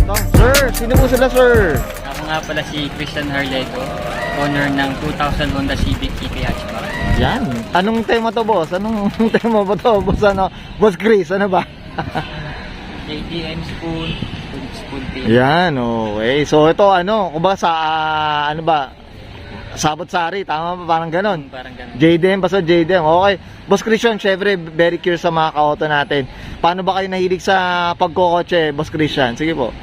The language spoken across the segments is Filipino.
No? Sir, sino po sila, sir? Ako nga pala si Christian Harleto, owner ng 2000 Honda Civic EK hatchback. Yan. Anong tema to, boss? Anong tema ba to, boss? Ano? Boss Chris, ano ba? JDM spoon pin. Yan, okay. So ito ano, kumbaga sa ano ba? Sabot-sari, tama ba? Parang ganon. Parang ganun. JDM, basta JDM. Okay. Boss Christian, syempre very curious sa mga ka-auto natin. Paano ba kayo nahilig sa pagkokotse, Boss Christian? Sige po.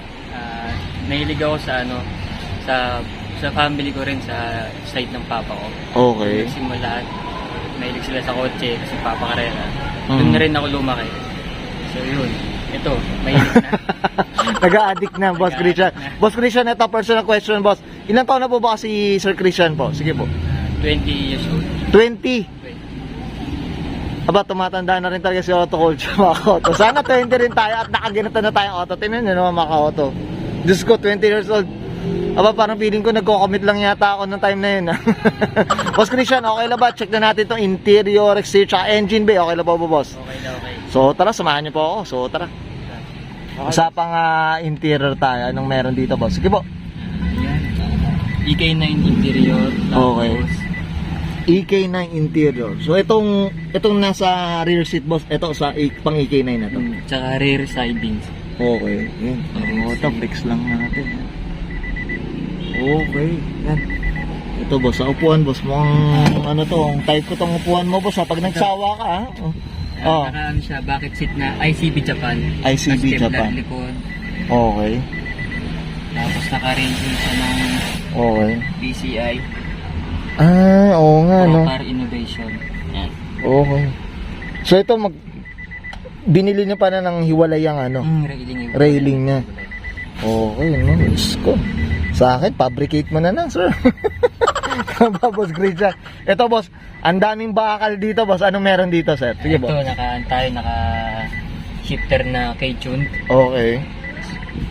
Nahilig ako sa ano, sa family ko rin, sa side ng papa ko. Okay. Nagsimula, nahilig sila sa kotse kasi papa karera. Doon na rin ako lumaki. So yun, ito, mahilig na. Nag-a-addict na, Boss Christian. Boss Christian, ito personal question, boss. Ilang taon na po ba si Sir Christian po? Sige po. 20 years old. 20. Aba, tumatanda na rin talaga si Auto Culture, mga ka-auto. Sana 20 rin tayo at nakaginata na tayong auto. Tingnan nyo naman, mga ka-auto. Diyos ko, 20 years old. Aba, parang feeling ko nagko-commit lang yata ako nung time na yun. Boss Christian, okay lang ba? Check na natin itong interior, exterior, tsaka engine bay. Okay lang ba, boss? Okay na, okay. So, tara, samahan niyo po ako. So, tara. Usapang interior tayo. Anong meron dito, boss? Sige po. Ayan. EK9 interior. Okay. Tapos, EK9 interior. So, itong nasa rear seat, boss. Ito sa pang EK9 na to. tsaka rear sidings. Okay. Yan. Ito, flex lang natin. Okay. Yan. Ito, boss. Sa upuan, boss. Mukhang ano to. Ang type ko tong upuan mo, boss. Pag nagsawa ka, ha? Oh. Naka-ano siya, bucket seat na ICB Japan. ICB Tapos Japan. Kevlar likod. Okay. Tapos naka-ranging siya ng Okay. PCI. Oo nga, no? Car Innovation. Yan. Okay. So, ito, binili niya pa na ng hiwalay ang ano? Railing niya. Okay, no? Diyos ko. Sa akin, fabricate mo na lang, sir. Tama, Boss Christian. Ito, boss, ang daming bakal dito, boss. Anong meron dito, sir? Sige, Ito, boss. naka-shifter na K-tune. Okay.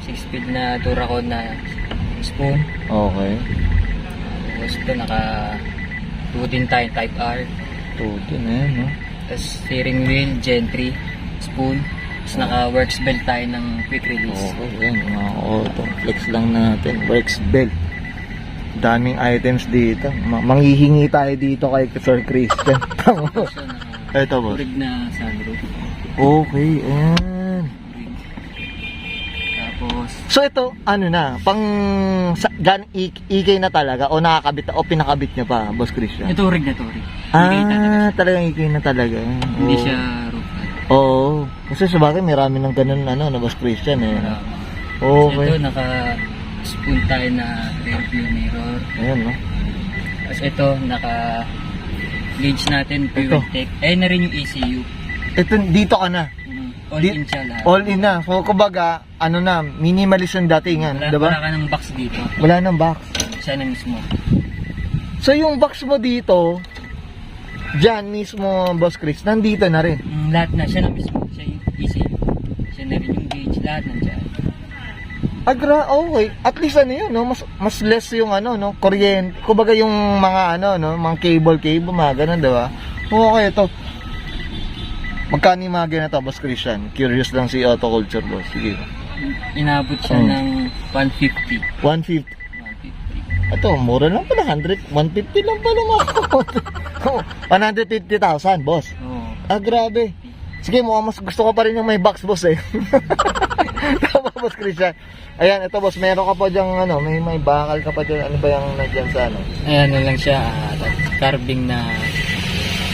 6-speed na Duracon na spoon. Okay. Tapos ito, naka-2 din tayo Type R. Tuto na yan, no? Tapos steering wheel, Gen 3, spoon. Tapos naka-works belt tayo ng quick release. Okay, yan. Mga auto. Flex lang natin. Works belt. Daming items dito. Manghihingi tayo dito kay Sir Christian. Tama. Ito, boss. Turig na sunroof. Okay, ayan. Tapos, So ito, ano na, pang EK na talaga o nakakabit o pinakabit niya pa, Boss Christian? ito rig na to rig. Hindi talaga. Talagang EK na talaga. Hindi Oo. siya roof rack. Oo. Kasi sa bagay, marami ng ganun ano, na Boss Christian eh. So Okay. ito, naka-spoon tayo na rear view mirror. Ayan, no? Tapos ito, naka-gauge natin, fuel Ito. tech. Ayun na rin yung ECU. Ito, dito ka na. All in siya lahat. All in na. So, kumbaga, ano na, minimalist yung datingan, Wala, diba? wala ka ng box dito. Wala nang box. Siya na mismo. So, yung box mo dito, dyan mismo, Boss Chris, nandito na rin. Lahat na, siya na mismo. Siya yung ECU. Siya na rin yung gauge, lahat nandiyan. Okay. At least ano yun, no? Mas less yung ano, no? Kuryente. Kumbaga yung mga ano, no? Mga cable, mga ganun, diba? Okay, ito. Magkano yung mga ganito, Boss Christian? Curious lang si Auto Culture, boss. Sige. Inabot siya ng 150. 150. 150. Ito, mura lang pala. 150 lang pala mga 150,000, boss. Oo. Grabe. Sige, mukhang mas gusto ko pa rin yung may box, boss, eh. Tama, Boss Christian. Ayan, ito, boss. Meron ka pa dyang, ano, may bakal ka pa dyan. Ano ba yung nandyan sa, ano? Ayan na lang siya. Carving na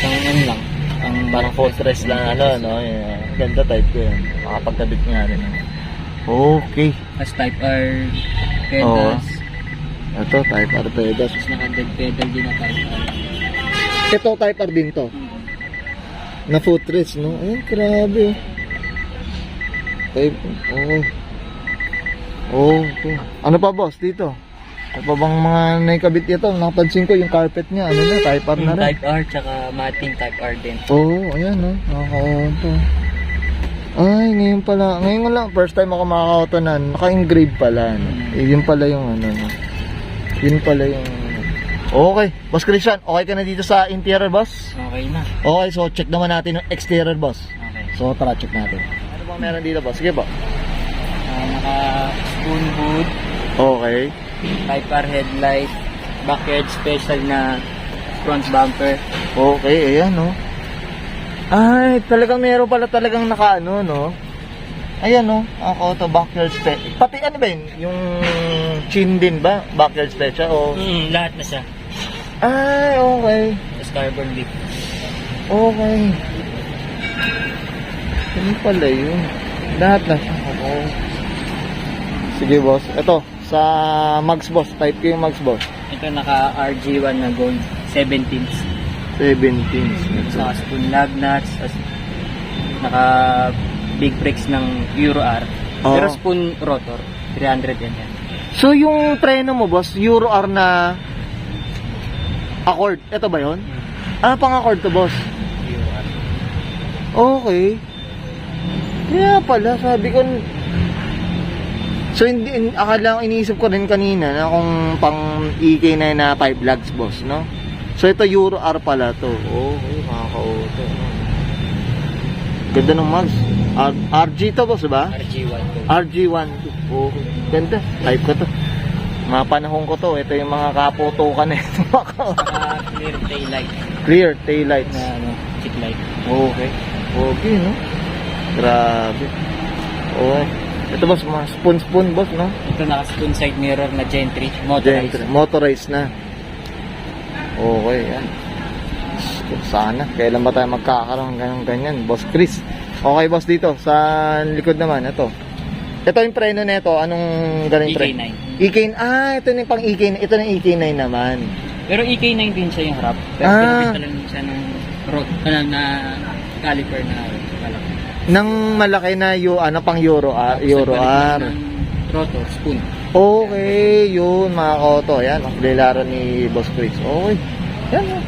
ano lang. Ang Parang fortress lang, ano, no? Yeah. Ganda type ko yan. Makapagkabit nga rin. Okay. As Type R pedals. Ito, type R pedals. Tapos naka-dead pedal din na Type R. Ito, type R din to. Na footrest, no? Ayun, grabe. Type, okay. Ano pa, boss, dito? Ano pa bang mga naikabit ito? Napansin ko yung carpet niya, ano na, type R na rin. Type R tsaka mating Type R din. Ayan, no? Nakaka-auto. Ay, ngayon lang, first time ako makaka-auto na, naka-engrave pala, no? Yun pala yung, ano, no? Yun pala yung, okay. Boss Christian, okay ka na dito sa interior, boss? Okay na. Okay, so check naman natin yung exterior, boss. Okay. So, tara, check natin. Ano bang meron dito, boss? Sige po. Naka-spoon spoon hood, Okay. Type R headlight, backyard special na front bumper. Okay, ayan, no. Ay, talagang meron pala talagang nakaano, no. Ayan, no. Ako to backyard special. Pati ano ba yun? Yung chin din ba? Backyard special o... Lahat na siya. Ay, okay. Tapos carbon leaf. Okay. Ano pala yun? Lahat na siya. Oo. Sige, boss. Ito, sa Mags, boss. Type ko yung Mags, boss. Ito naka RG1 na gold, 17s. 17. Saka spoon lug nuts, naka big brakes ng Euro R. Oo. Pero spoon rotor, 300 yan. So, yung preno mo, boss, Euro R na Accord. Ito ba yun? Ah, pang Accord to, boss. Euro R. Okay. Kaya pala, sabi ko... So, akala ko iniisip ko rin kanina na kung pang EK9 na 5 lugs, boss, no? So, ito Euro R pala to. Okay, makaka-auto. Ganda ng mags. RG to, boss, ba? RG1 gold. RG1. Okay. Ganda. Type ko to. Mga panahon ko to. Ito yung mga kaputukan na ito. Saka clear tail light Clear taillights. na check light. Okay. Okay, no? Grabe. Okay. Ito, boss, mga spoon, boss, no? Ito naka spoon side mirror na Gentry, motorized. Motorized na. Okay, yan. Sana. Kailan ba tayo magkakaroon ng ganyan? Boss Chris. Okay, boss, dito. Sa likod naman, ito. Ito yung preno nito. Anong galing preno? EK9. EK9. Ah, ito yung pang EK9. Ito yung EK9 naman. Pero EK9 din siya yung harap. Pero pinabit lang siya ng na caliper na malaki. Nang malaki na yung ano pang Euro R. Euro R. Rotor, spoon. Okay, yun mga koto. Yan, ang lilaro ni Boss Chris. Okay. Yan.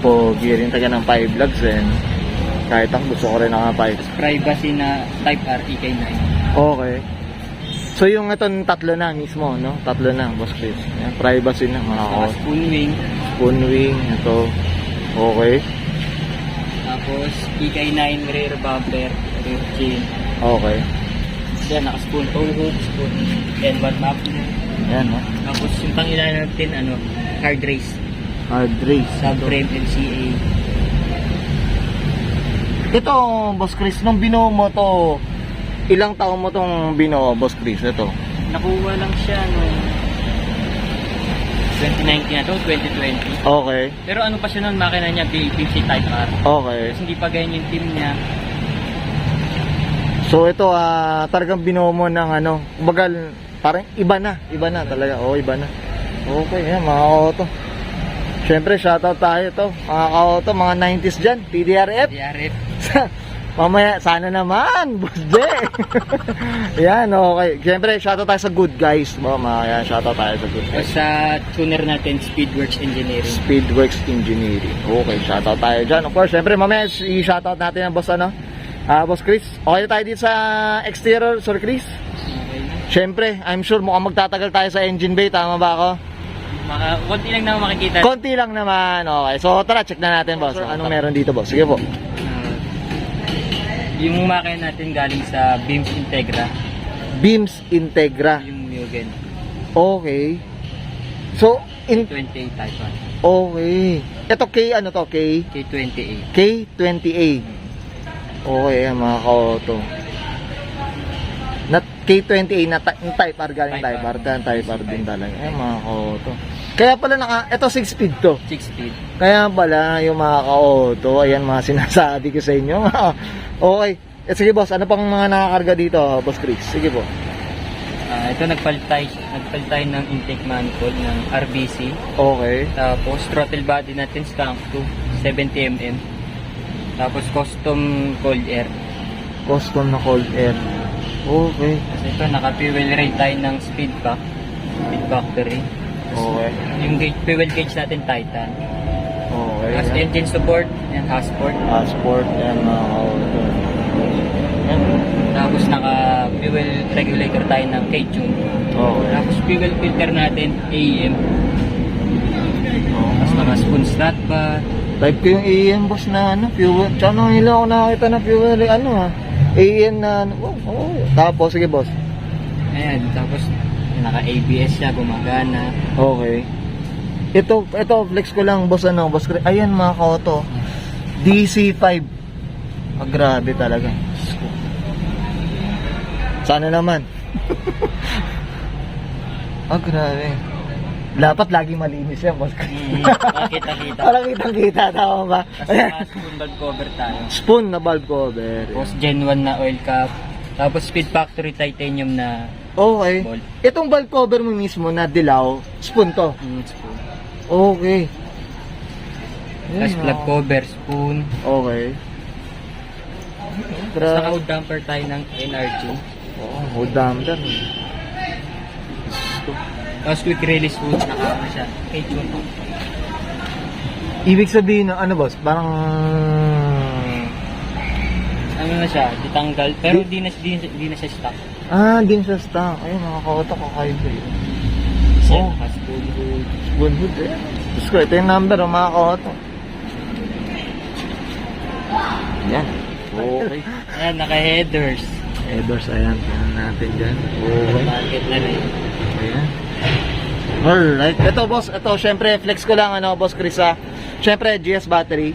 Pogi rin taga ng 5 vlogs eh. Kahit ako gusto ko rin ng 5. Privacy na Type R EK9. Okay. So yung itong tatlo na mismo, no? Tatlo na, Boss Chris. Yan, privacy na mga Saka koto. spoon wing. Spoon wing, ito. Okay. Tapos EK9 rear bumper, rear chain. Okay. Yan, naka-spoon tow hook, spoon N1 map. Yan, no? Tapos yung pangilan natin, hard race. Hard race. Subframe LCA. Ito, Boss Chris, nung binuo mo to, ilang taon mo tong binuo, Boss Chris? Ito. Nakuha lang siya noong 2019 na to, 2020. Okay. Pero ano pa siya nun, makina niya, BPC Type R. Okay. Tapos hindi pa ganyan yung team niya. So ito, talagang binuo mo ng ano, kumbaga, parang iba na talaga. Oo, iba na. Okay, yan, mga auto. Siyempre, shoutout tayo to. Mga auto, mga 90s dyan, PDRF. DRF. Mamaya, sana naman, Boss J. Yan, okay. Siyempre, shoutout tayo sa good guys. Yan, shoutout tayo sa good Tapos guys. sa tuner natin, Speedworks Engineering. Speedworks Engineering. Okay, shoutout tayo dyan. Of course, siyempre, mamaya, i-shoutout natin ang boss, Boss Chris. Okay tayo dito sa exterior, Sir Chris. Okay na. Siyempre, I'm sure mukhang magtatagal tayo sa engine bay. Tama ba ako? Konti lang na makikita. Konti lang naman. Okay, so tara, check na natin, boss. Anong meron dito, boss? Sige po. Yung makina natin galing sa Beams Integra. Beams Integra. Yung Mugen. Okay. So, 28 Type R. okay. Ito K, ano to? K28. K20A. Okay, mga ka-auto. Not K20A na Type R, galing Type R. Type R din talaga. Mga ka-auto. Kaya pala ito 6 speed to. 6 speed. Kaya pala yung mga ka-auto, ayan mga sinasabi ko sa inyo. Okay. Sige boss, ano pang mga nakakarga dito, Boss Chris? Sige po. Ito nagpalit tayo ng intake manifold ng RBC. Okay. Tapos throttle body natin Skunk 2, 70mm. Tapos custom cold air. Custom na cold air. Okay. Tapos ito naka-fuel rail tayo ng speed factory. Okay. Yung fuel gauge natin Titan. Okay. Tapos engine support, yan Hasport. Passport, yan mga ka-auto. Yan. Tapos naka-fuel regulator tayo ng K-Tune. Okay. Tapos fuel filter natin AEM. Tapos naka-spoon slot ba? Type ko yung AM boss na fuel. Tsaka nung hila ako nakakita na fuel, AN na, tapos, sige boss. Ayan, tapos naka-ABS siya, gumagana. Okay. Ito, flex ko lang, boss, boss, ayan mga ka-auto. DC5. Grabe talaga. Sana naman. Grabe. Dapat lagi malinis yan, boss. Kita-kita. Parang kitang-kita, tama ba? Tapos spoon valve cover tayo. Spoon na valve cover. Tapos Gen 1 na oil cap. Tapos Speed Factory titanium na Okay. bolt. Itong valve cover mo mismo na dilaw, spoon to. Spoon. Okay. Tapos plug cover, spoon. Okay. Tapos naka-hood damper tayo ng NRG. Hold damper. Tapos quick release hood, naka-ano siya. H1 po. Ibig sabihin ng ano boss, parang Ano na siya, ditanggal. Pero di na siya stock. din sa stock. Ayun, nakakauto ko kayo ba yun? Siya, naka-spoon hood. Spoon hood eh. Diyos ko, ito yung number, mga kauto. Yan. Okay. Ayan, naka-headers. Headers, ayan. Tingnan natin dyan. Okay. Market na rin. Ayan. Alright. Ito boss, ito syempre flex ko lang boss Chris ha. Syempre GS battery.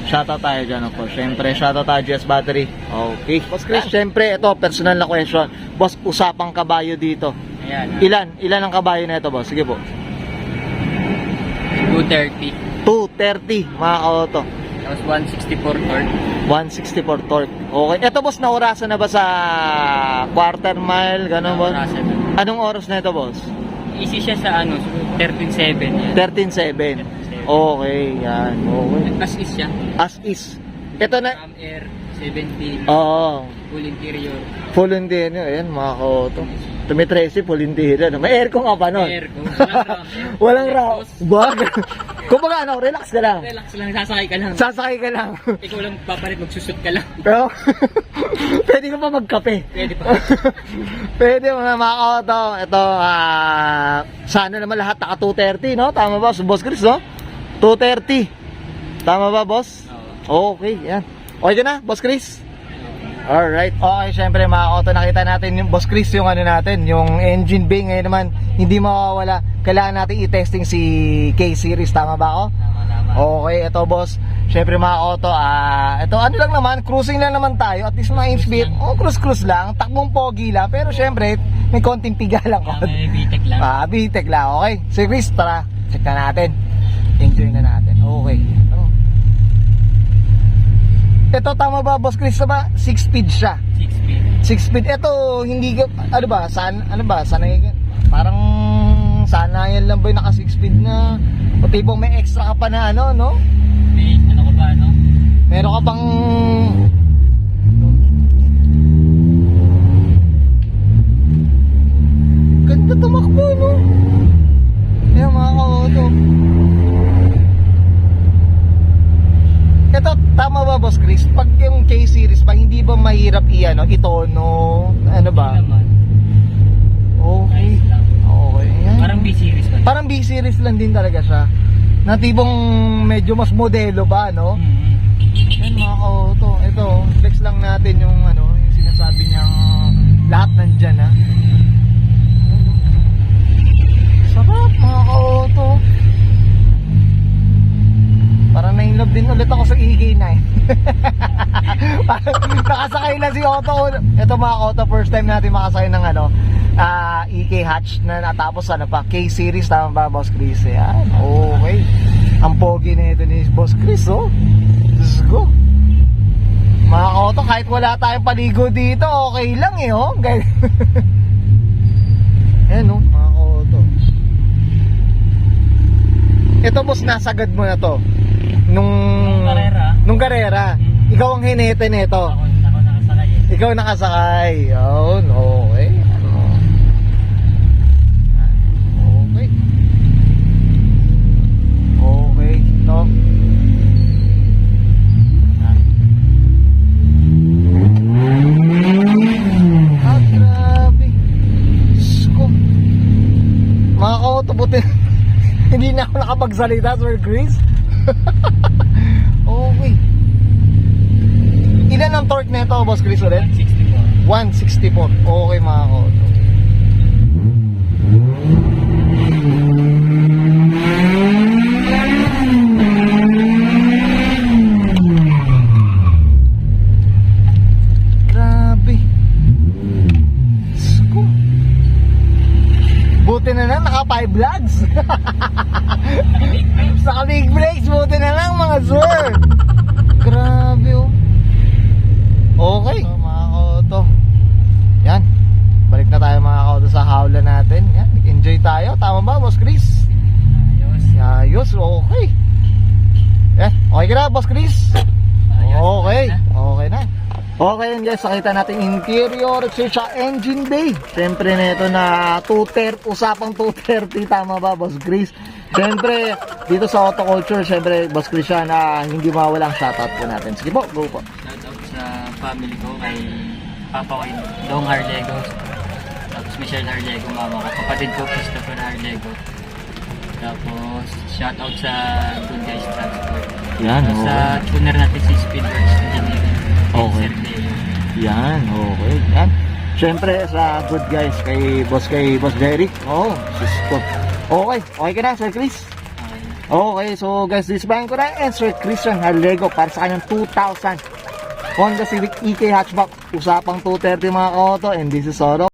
Shoutout tayo dyan po. Syempre shoutout tayo GS battery. Okay. Boss Chris, syempre ito personal na question. Boss, usapang kabayo dito. Ayan. Ilan ang kabayo na ito boss? Sige po. 230. 230 mga ka-auto. Tapos 164 torque. 164 torque. Okay. Ito boss, naurasan na ba sa quarter mile? Ganun boss? Naurasan na. Anong oras na ito boss? Easy siya sa 13.7 yan. 13.7. Okay, yan. Okay. As is siya. As is. Ito na. Ram Air 17. Oo. Full interior. Full interior. Ayan, mga ka-auto. Tumitresi, full interior. May aircon ka pa nun. Aircon. Walang raw. Wag. Kumbaga relax ka lang. Relax lang, sasakay ka lang. Sasakay ka lang. Ikaw lang papalit, magsusut ka lang. Pero, pwede ka pa magkape. Pwede pa. Pwede mga ka-auto. Ito, sana naman lahat naka 230, no? Tama ba, Boss Chris, no? 230. Tama ba, boss? Oo. Okay, yan. Okay ka na, Boss Chris? Alright. Okay, syempre mga auto, nakita natin yung Boss Chris, yung ano natin, yung engine bay ngayon naman, hindi mawawala. Kailangan natin i-testing si K-Series, tama ba ako? Tama. Okay, ito boss. Syempre mga auto, ito ano lang naman, cruising lang naman tayo. At least mga inch speed, cruise lang, takbong pogi lang. Pero syempre, may konting pigalang ko. May VTEC lang. VTEC lang, okay. So Chris, tara, check na natin. Enjoy na natin. Okay. Ito tama ba Boss Chris ba? 6 speed siya. 6 speed. 6 speed. Ito hindi ano ba? Sanay parang sanayan lang ba yung naka 6 speed na o tipong may extra ka pa na ano, no? May ano ko ba, no? Meron ka pang ganda tumakbo, no? Ayan mga ka-auto. Ito, tama ba Boss Chris? Pag yung K-Series pa, hindi ba mahirap itono? Ano ba? Hindi naman. Okay. Nice lang. Okay. Yan. Parang B-series pa. Parang B-Series lang din talaga siya. Na tipong medyo mas modelo ba, no? Yan mga ka-auto. Ito, flex lang natin yung yung sinasabi niyang lahat nandyan, ha? Sarap mga ka-auto. Parang na-inlove din ulit ako sa EK9. Nakasakay na si Otto. Ito mga Otto, first time natin makasakay ng EK hatch na natapos K-Series, tama ba Boss Chris? Yan, okay. Ang pogi na ito ni Boss Chris, oh. Let's go. Mga Otto, kahit wala tayong paligo dito, okay lang oh. Ayan oh, mga Otto. Ito boss, nasagad mo na to. Nung karera. Ikaw ang hinete nito. Ako nakasakay eh. Ikaw nakasakay. Yun, okay. Okay. Okay, ito. Grabe. Sko. Mga kautubutin. Hindi na ako nakapagsalita, Sir Chris. Okay. Ilan ang torque nito, Boss Chris, ulit? 64. 164. Okay mga ka-auto. Grabe. Sko. Buti na lang naka 5 vlogs. Sa big breaks, buti na lang mga sir. Grabe oh. Okay. So, mga ka-auto. Yan. Balik na tayo mga ka-auto sa hawla natin. Yan. Enjoy tayo. Tama ba, Boss Chris? Ayos. Ayos. Okay. Eh, okay ka na, Boss Chris? Ayos. Okay. Okay na. Okay yun guys, nakita natin interior sa engine bay. Siyempre na ito na 230, usapang 230, tama ba Boss Chris? Siyempre, dito sa Auto Culture, siyempre Boss Chris siya na hindi mawalang shoutout po natin. Sige po, go po. Shoutout sa family ko, kay Papa ko, Dong Harlego. Tapos Michelle Harlego, mama ko. Kapatid ko, Christopher Harlego. Tapos, shoutout sa Good Guys Transport. Yan, Tapos sa tuner natin si Speedworks Engineering. Okay. Sir Leo. Yan, okay. Yan. Siyempre sa good guys, kay Boss Derek. Oh, sisko. Okay, okay ka na, Sir Chris? Okay. Okay, so guys, disbayan ko na and Sir Christian Harlego para sa kanyang 2000 Honda Civic EK hatchback. Usapang 230 mga ka-auto and this is Auto